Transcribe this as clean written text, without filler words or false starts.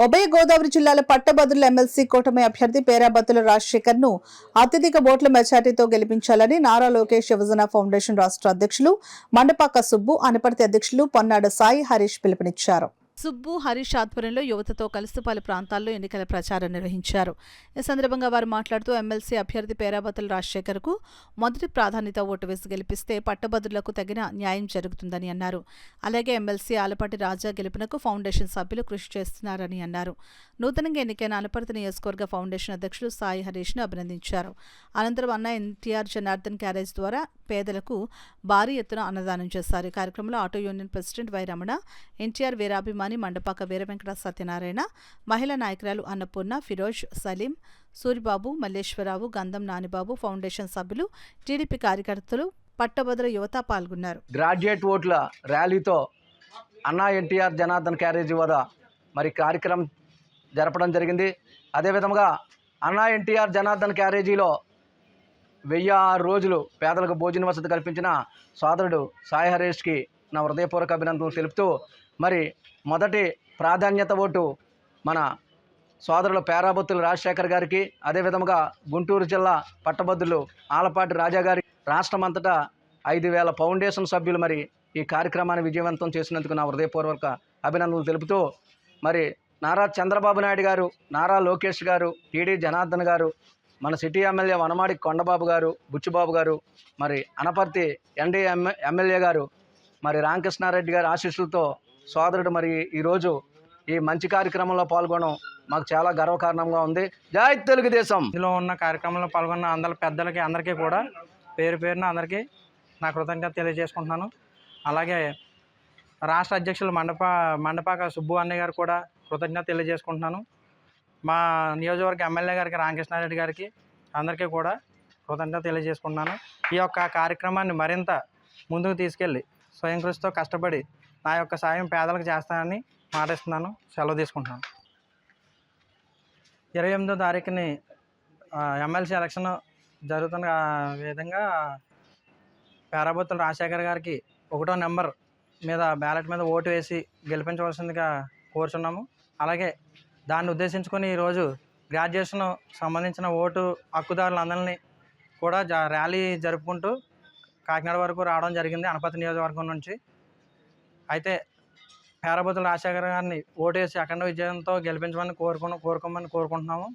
ఉభయ గోదావరి జిల్లాల పట్టభద్రుల ఎమ్మెల్సీ కూటమి అభ్యర్థి పేరాబత్తుల రాజశేఖర్ ను అత్యధిక ఓట్ల మెజార్టీతో గెలిపించాలని నారా లోకేష్ యువజన ఫౌండేషన్ రాష్ట్ర అధ్యక్షులు మండపాక సుబ్బు, అనపర్తి అధ్యక్షులు పొన్నాడ సాయి హరీష్ పిలుపునిచ్చారు. సుబ్బు, హరీష్ ఆధ్వర్యంలో యువతతో కలిసి పలు ప్రాంతాల్లో ఎన్నికల ప్రచారం నిర్వహించారు. ఈ సందర్భంగా వారు మాట్లాడుతూ ఎమ్మెల్సీ అభ్యర్థి పేరాబత్తుల రాజశేఖర్ కు మొదటి ప్రాధాన్యత ఓటు వేసి గెలిపిస్తే పట్టభద్రులకు తగిన న్యాయం జరుగుతుందని అన్నారు. అలాగే ఎమ్మెల్సీ ఆలపాటి రాజా గెలుపునకు ఫౌండేషన్ సభ్యులు కృషి చేస్తున్నారని అన్నారు. నూతనంగా ఎన్నికైన అనపర్తి నియోజకవర్గ ఫౌండేషన్ అధ్యక్షులు సాయి హరీష్ ను అభినందించారు. అనంతరం అన్న ఎన్టీఆర్ జనార్దన్ క్యారేజ్ ద్వారా పేదలకు భారీ ఎత్తున అన్నదానం చేశారు. ఈ కార్యక్రమంలో auto union president Y Ramana, NTR వీరాభిమాని మండపాక వీరవెంకట సత్యనారాయణ, మహిళా నాయకురాలు అన్నపూర్ణ, ఫిరోజ్, సలీం, సూరిబాబు, మల్లేశ్వరరావు, గంధం నానిబాబు, ఫౌండేషన్ సభ్యులు, టీడీపీ కార్యకర్తలు, పట్టభద్ర యువత పాల్గొన్నారు. గ్రాడ్యుయేట్ ఓట్ల ర్యాలీతో అన్నా ఎన్టీఆర్ జనార్దన్ క్యారేజీ వద్ద మరి కార్యక్రమం జరపడం జరిగింది. అదేవిధంగా అన్నా ఎన్టీఆర్ జనార్దన్ క్యారేజీలో 1006 రోజులు పేదలకు భోజన వసతి కల్పించిన సోదరుడు సాయి హరీష్కి నా హృదయపూర్వక అభినందనలు తెలుపుతూ మరి మొదటి ప్రాధాన్యత ఓటు మన సోదరులు పేరాబత్తుల రాజశేఖర్ గారికి, అదేవిధంగా గుంటూరు జిల్లా పట్టభద్రులు ఆలపాటి రాజా గారి, రాష్ట్రమంతటా 5000 ఫౌండేషన్ సభ్యులు మరి ఈ కార్యక్రమాన్ని విజయవంతం చేసినందుకు నా హృదయపూర్వక అభినందనలు తెలుపుతూ మరి నారా చంద్రబాబు నాయుడు గారు, నారా లోకేష్ గారు, టీడీ జనార్దన్ గారు, మన సిటీ ఎమ్మెల్యే వనమాడి కొండబాబు గారు, బుచ్చిబాబు గారు, మరి అనపర్తి ఎన్డీ ఎమ్మెల్యే గారు, మరి రామకృష్ణారెడ్డి గారి ఆశీస్సులతో సోదరుడు మరి ఈరోజు ఈ మంచి కార్యక్రమంలో పాల్గొనడం మాకు చాలా గర్వకారణంగా ఉంది. జై తెలుగుదేశం. ఇందులో ఉన్న కార్యక్రమంలో పాల్గొన్న అందరి పెద్దలకి అందరికీ కూడా పేరు పేరున అందరికీ నా కృతజ్ఞత తెలియజేసుకుంటున్నాను. అలాగే రాష్ట్ర అధ్యక్షులు మండపాక సుబ్బు అన్నయ్య గారు కూడా కృతజ్ఞత తెలియజేసుకుంటున్నాను. మా నియోజకవర్గ ఎమ్మెల్యే గారికి, రామకృష్ణారెడ్డి గారికి అందరికీ కూడా కృతజ్ఞత తెలియజేసుకుంటున్నాను. ఈ యొక్క కార్యక్రమాన్ని మరింత ముందుకు తీసుకెళ్ళి స్వయం కృషితో కష్టపడి నా యొక్క సాయం పేదలకు చేస్తానని మాటిస్తున్నాను. సెలవు తీసుకుంటున్నాను. 28వ తారీఖుని ఎమ్మెల్సీ ఎలక్షన్ జరుగుతున్న విధంగా పేరాబత్తుల రాజశేఖర్ గారికి 1వ నెంబర్ మీద బ్యాలెట్ మీద ఓటు వేసి గెలిపించవలసిందిగా కోరుచున్నాము. అలాగే దాన్ని ఉద్దేశించుకొని ఈరోజు గ్రాడ్యుయేషన్ సంబంధించిన ఓటు హక్కుదారులందరినీ కూడా ర్యాలీ జరుపుకుంటూ కాకినాడ వరకు రావడం జరిగింది అనపర్తి నియోజకవర్గం నుంచి. అయితే పేరాబత్తుల రాజశేఖర్ గారిని ఓటు వేసి అఖండ విజయంతో గెలిపించమని కోరుకోమని కోరుకుంటున్నాము.